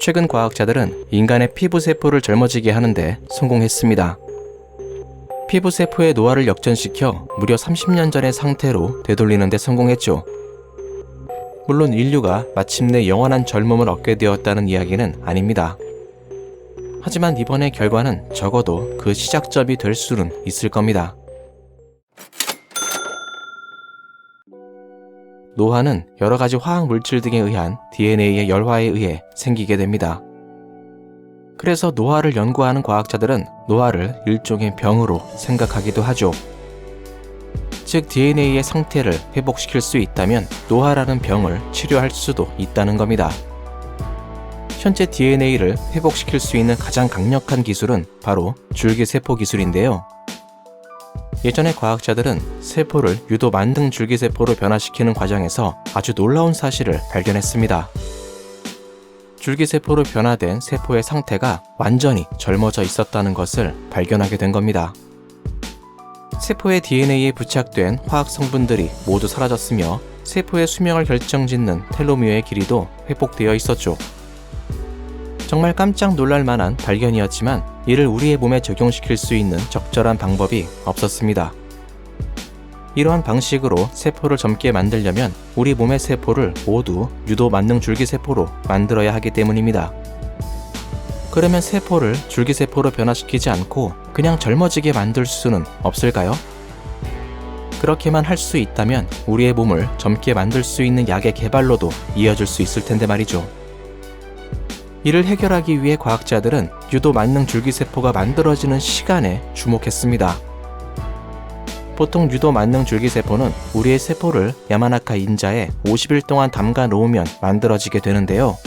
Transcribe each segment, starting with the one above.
최근 과학자들은 인간의 피부세포를 젊어지게 하는데 성공했습니다. 피부세포의 노화를 역전시켜 무려 30년 전의 상태로 되돌리는 데 성공했죠. 물론 인류가 마침내 영원한 젊음을 얻게 되었다는 이야기는 아닙니다. 하지만 이번의 결과는 적어도 그 시작점이 될 수는 있을 겁니다. 노화는 여러가지 화학물질 등에 의한 DNA의 열화에 의해 생기게 됩니다. 그래서 노화를 연구하는 과학자들은 노화를 일종의 병으로 생각하기도 하죠. 즉 DNA의 상태를 회복시킬 수 있다면 노화라는 병을 치료할 수도 있다는 겁니다. 현재 DNA를 회복시킬 수 있는 가장 강력한 기술은 바로 줄기세포 기술인데요. 예전에 과학자들은 세포를 유도 만능 줄기세포로 변화시키는 과정에서 아주 놀라운 사실을 발견했습니다. 줄기세포로 변화된 세포의 상태가 완전히 젊어져 있었다는 것을 발견하게 된 겁니다. 세포의 DNA에 부착된 화학 성분들이 모두 사라졌으며 세포의 수명을 결정짓는 텔로미어의 길이도 회복되어 있었죠. 정말 깜짝 놀랄 만한 발견이었지만 이를 우리의 몸에 적용시킬 수 있는 적절한 방법이 없었습니다. 이러한 방식으로 세포를 젊게 만들려면 우리 몸의 세포를 모두 유도 만능 줄기세포로 만들어야 하기 때문입니다. 그러면 세포를 줄기세포로 변화시키지 않고 그냥 젊어지게 만들 수는 없을까요? 그렇게만 할 수 있다면 우리의 몸을 젊게 만들 수 있는 약의 개발로도 이어질 수 있을 텐데 말이죠. 이를 해결하기 위해 과학자들은 유도 만능 줄기세포가 만들어지는 시간에 주목했습니다. 보통 유도 만능 줄기세포는 우리의 세포를 야마나카 인자에 50일 동안 담가 놓으면 만들어지게 되는데요.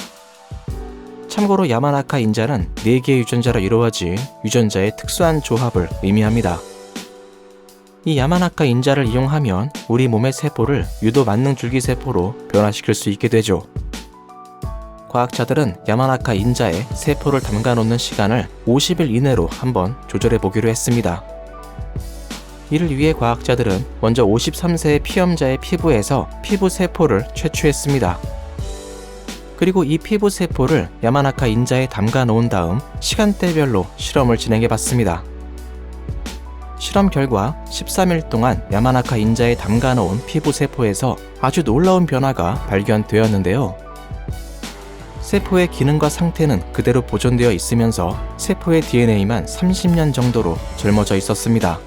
참고로 야마나카 인자는 4개의 유전자로 이루어진 유전자의 특수한 조합을 의미합니다. 이 야마나카 인자를 이용하면 우리 몸의 세포를 유도 만능 줄기세포로 변화시킬 수 있게 되죠. 과학자들은 야마나카 인자에 세포를 담가 놓는 시간을 50일 이내로 한번 조절해 보기로 했습니다. 이를 위해 과학자들은 먼저 53세의 피험자의 피부에서 피부세포를 채취했습니다. 그리고 이 피부세포를 야마나카 인자에 담가 놓은 다음 시간대별로 실험을 진행해 봤습니다. 실험 결과 13일 동안 야마나카 인자에 담가 놓은 피부세포에서 아주 놀라운 변화가 발견되었는데요. 세포의 기능과 상태는 그대로 보존되어 있으면서 세포의 DNA만 30년 정도로 젊어져 있었습니다.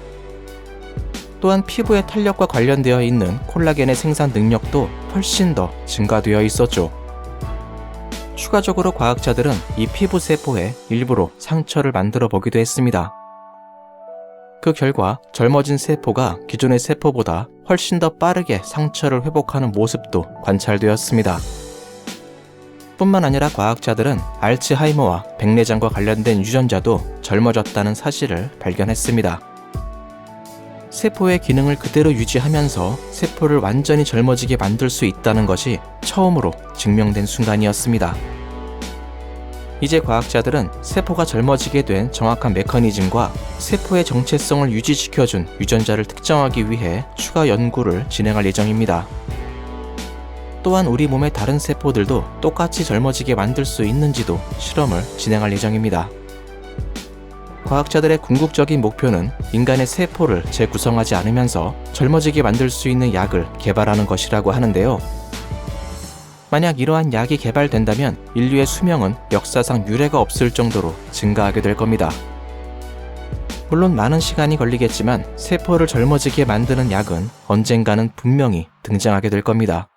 또한 피부의 탄력과 관련되어 있는 콜라겐의 생산 능력도 훨씬 더 증가되어 있었죠. 추가적으로 과학자들은 이 피부세포에 일부러 상처를 만들어 보기도 했습니다. 그 결과 젊어진 세포가 기존의 세포보다 훨씬 더 빠르게 상처를 회복하는 모습도 관찰되었습니다. 뿐만 아니라 과학자들은 알츠하이머와 백내장과 관련된 유전자도 젊어졌다는 사실을 발견했습니다. 세포의 기능을 그대로 유지하면서 세포를 완전히 젊어지게 만들 수 있다는 것이 처음으로 증명된 순간이었습니다. 이제 과학자들은 세포가 젊어지게 된 정확한 메커니즘과 세포의 정체성을 유지시켜준 유전자를 특정하기 위해 추가 연구를 진행할 예정입니다. 또한 우리 몸의 다른 세포들도 똑같이 젊어지게 만들 수 있는지도 실험을 진행할 예정입니다. 과학자들의 궁극적인 목표는 인간의 세포를 재구성하지 않으면서 젊어지게 만들 수 있는 약을 개발하는 것이라고 하는데요. 만약 이러한 약이 개발된다면 인류의 수명은 역사상 유례가 없을 정도로 증가하게 될 겁니다. 물론 많은 시간이 걸리겠지만 세포를 젊어지게 만드는 약은 언젠가는 분명히 등장하게 될 겁니다.